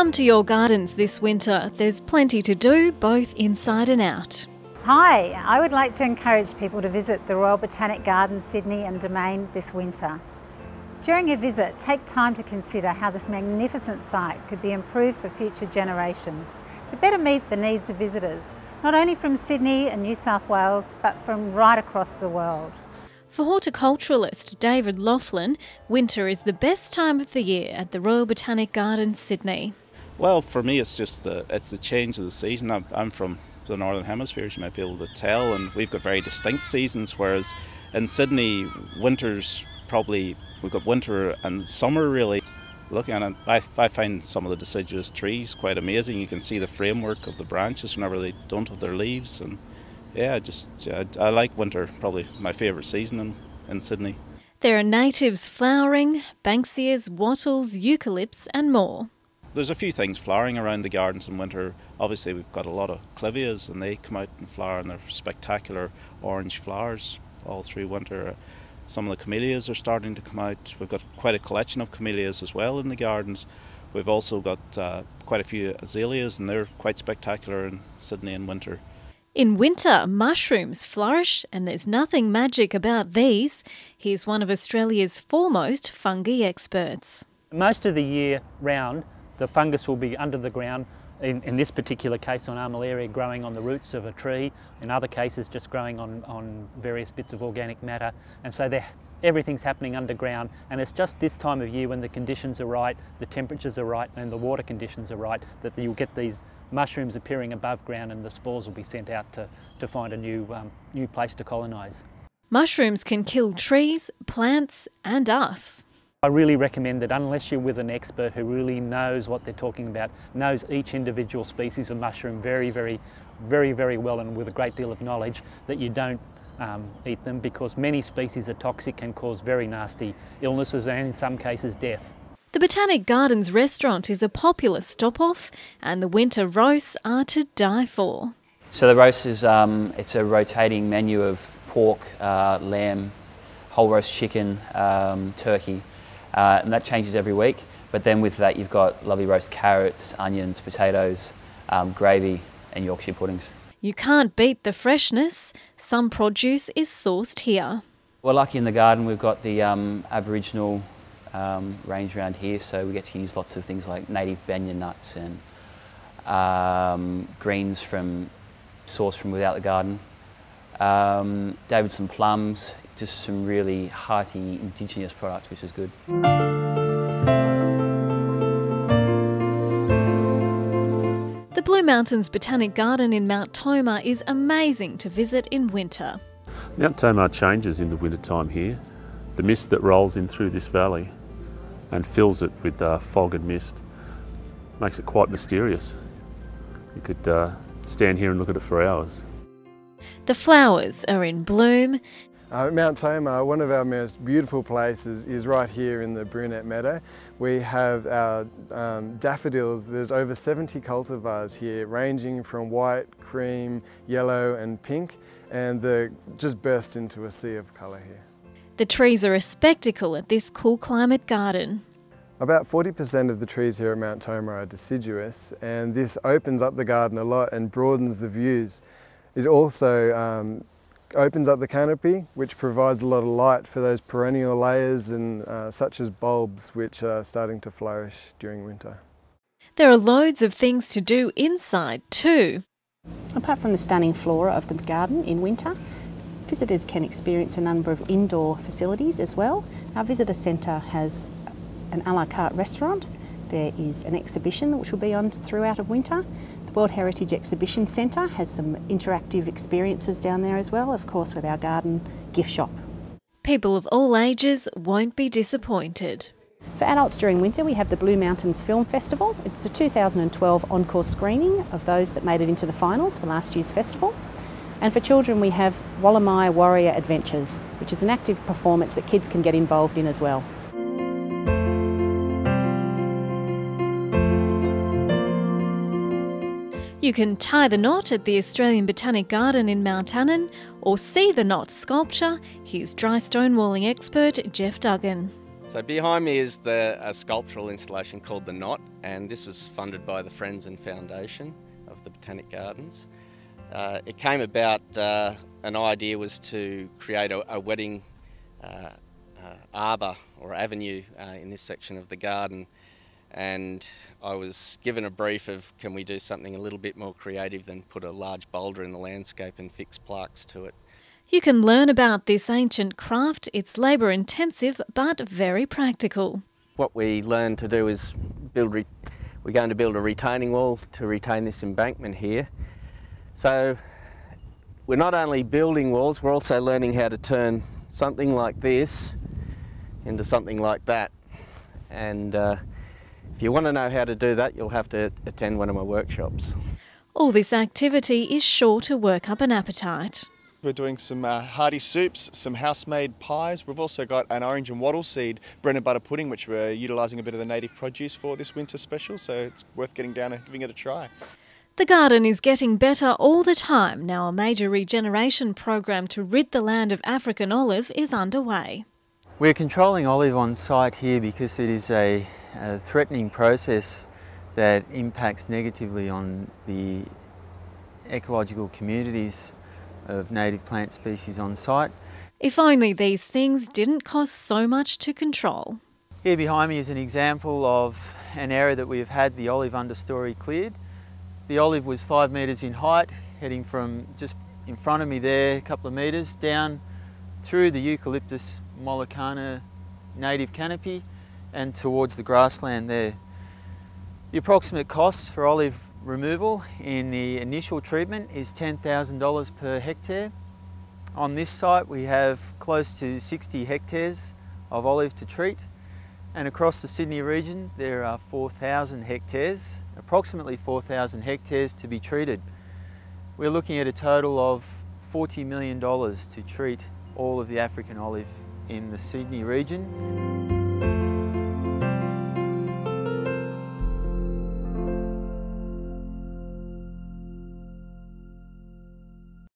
Come to your gardens this winter. There's plenty to do, both inside and out. Hi, I would like to encourage people to visit the Royal Botanic Gardens, Sydney and Domain this winter. During your visit, take time to consider how this magnificent site could be improved for future generations to better meet the needs of visitors, not only from Sydney and New South Wales, but from right across the world. For horticulturalist David Laughlin, winter is the best time of the year at the Royal Botanic Gardens, Sydney. Well, for me it's the change of the season. I'm from the Northern Hemisphere, as you might be able to tell, and we've got very distinct seasons, whereas in Sydney, we've got winter and summer really. Looking at it, I find some of the deciduous trees quite amazing. You can see the framework of the branches whenever they don't have their leaves, and yeah, I like winter, probably my favourite season in Sydney. There are natives flowering, banksias, wattles, eucalypts and more. There's a few things flowering around the gardens in winter. Obviously we've got a lot of clivias and they come out and flower, and they're spectacular orange flowers all through winter. Some of the camellias are starting to come out. We've got quite a collection of camellias as well in the gardens. We've also got quite a few azaleas, and they're quite spectacular in Sydney in winter. In winter, mushrooms flourish, and there's nothing magic about these. Here's one of Australia's foremost fungi experts. Most of the year round, the fungus will be under the ground, in this particular case on Armillaria, growing on the roots of a tree, in other cases just growing on various bits of organic matter, and so everything's happening underground, and it's just this time of year when the conditions are right, the temperatures are right and the water conditions are right, that you'll get these mushrooms appearing above ground, and the spores will be sent out to find a new place to colonise. Mushrooms can kill trees, plants and us. I really recommend that unless you're with an expert who really knows what they're talking about, knows each individual species of mushroom very, very, very, very well and with a great deal of knowledge, that you don't eat them, because many species are toxic and cause very nasty illnesses and in some cases death. The Botanic Gardens restaurant is a popular stop-off, and the winter roasts are to die for. So the roast is it's a rotating menu of pork, lamb, whole roast chicken, turkey, and that changes every week. But then with that you've got lovely roast carrots, onions, potatoes, gravy and Yorkshire puddings. You can't beat the freshness. Some produce is sourced here. We're lucky in the garden, we've got the Aboriginal range around here, so we get to use lots of things like native banyan nuts and greens sourced from without the garden. Davidson plums, just some really hearty indigenous products, which is good. The Blue Mountains Botanic Garden in Mount Tomah is amazing to visit in winter. Mount Tomah changes in the winter time here. The mist that rolls in through this valley and fills it with fog and mist makes it quite mysterious. You could stand here and look at it for hours. The flowers are in bloom. Mount Tomah, one of our most beautiful places, is right here in the Brunette Meadow. We have our daffodils. There's over 70 cultivars here, ranging from white, cream, yellow and pink, and they just burst into a sea of colour here. The trees are a spectacle at this cool climate garden. About 40% of the trees here at Mount Tomah are deciduous, and this opens up the garden a lot and broadens the views. It also opens up the canopy, which provides a lot of light for those perennial layers and such as bulbs, which are starting to flourish during winter. There are loads of things to do inside too. Apart from the stunning flora of the garden in winter, visitors can experience a number of indoor facilities as well. Our visitor centre has an a la carte restaurant. There is an exhibition which will be on throughout of winter. The World Heritage Exhibition Centre has some interactive experiences down there as well, of course with our garden gift shop. People of all ages won't be disappointed. For adults during winter we have the Blue Mountains Film Festival. It's a 2012 encore screening of those that made it into the finals for last year's festival. And for children we have Wallamai Warrior Adventures, which is an active performance that kids can get involved in as well. You can tie the knot at the Australian Botanic Garden in Mount Annan or see the knot sculpture. Here's dry stone walling expert Jeff Duggan. So behind me is a sculptural installation called The Knot, and this was funded by the Friends and Foundation of the Botanic Gardens. It came about, an idea was to create a wedding arbour or avenue in this section of the garden, and I was given a brief of, can we do something a little bit more creative than put a large boulder in the landscape and fix plaques to it. You can learn about this ancient craft. It's labour intensive but very practical. What we learned to do is we're going to build a retaining wall to retain this embankment here. So we're not only building walls, we're also learning how to turn something like this into something like that. And if you want to know how to do that, you'll have to attend one of my workshops. All this activity is sure to work up an appetite. We're doing some hearty soups, some house-made pies. We've also got an orange and wattle seed bread and butter pudding, which we're utilising a bit of the native produce for this winter special, so it's worth getting down and giving it a try. The garden is getting better all the time. Now a major regeneration program to rid the land of African olive is underway. We're controlling olive on site here because it is a threatening process that impacts negatively on the ecological communities of native plant species on site. If only these things didn't cost so much to control. Here behind me is an example of an area that we have had the olive understory cleared. The olive was 5 metres in height, heading from just in front of me there, a couple of metres, down through the eucalyptus mollicana native canopy and towards the grassland there. The approximate cost for olive removal in the initial treatment is $10,000 per hectare. On this site we have close to 60 hectares of olive to treat, and across the Sydney region there are 4,000 hectares, approximately 4,000 hectares to be treated. We're looking at a total of $40 million to treat all of the African olive in the Sydney region.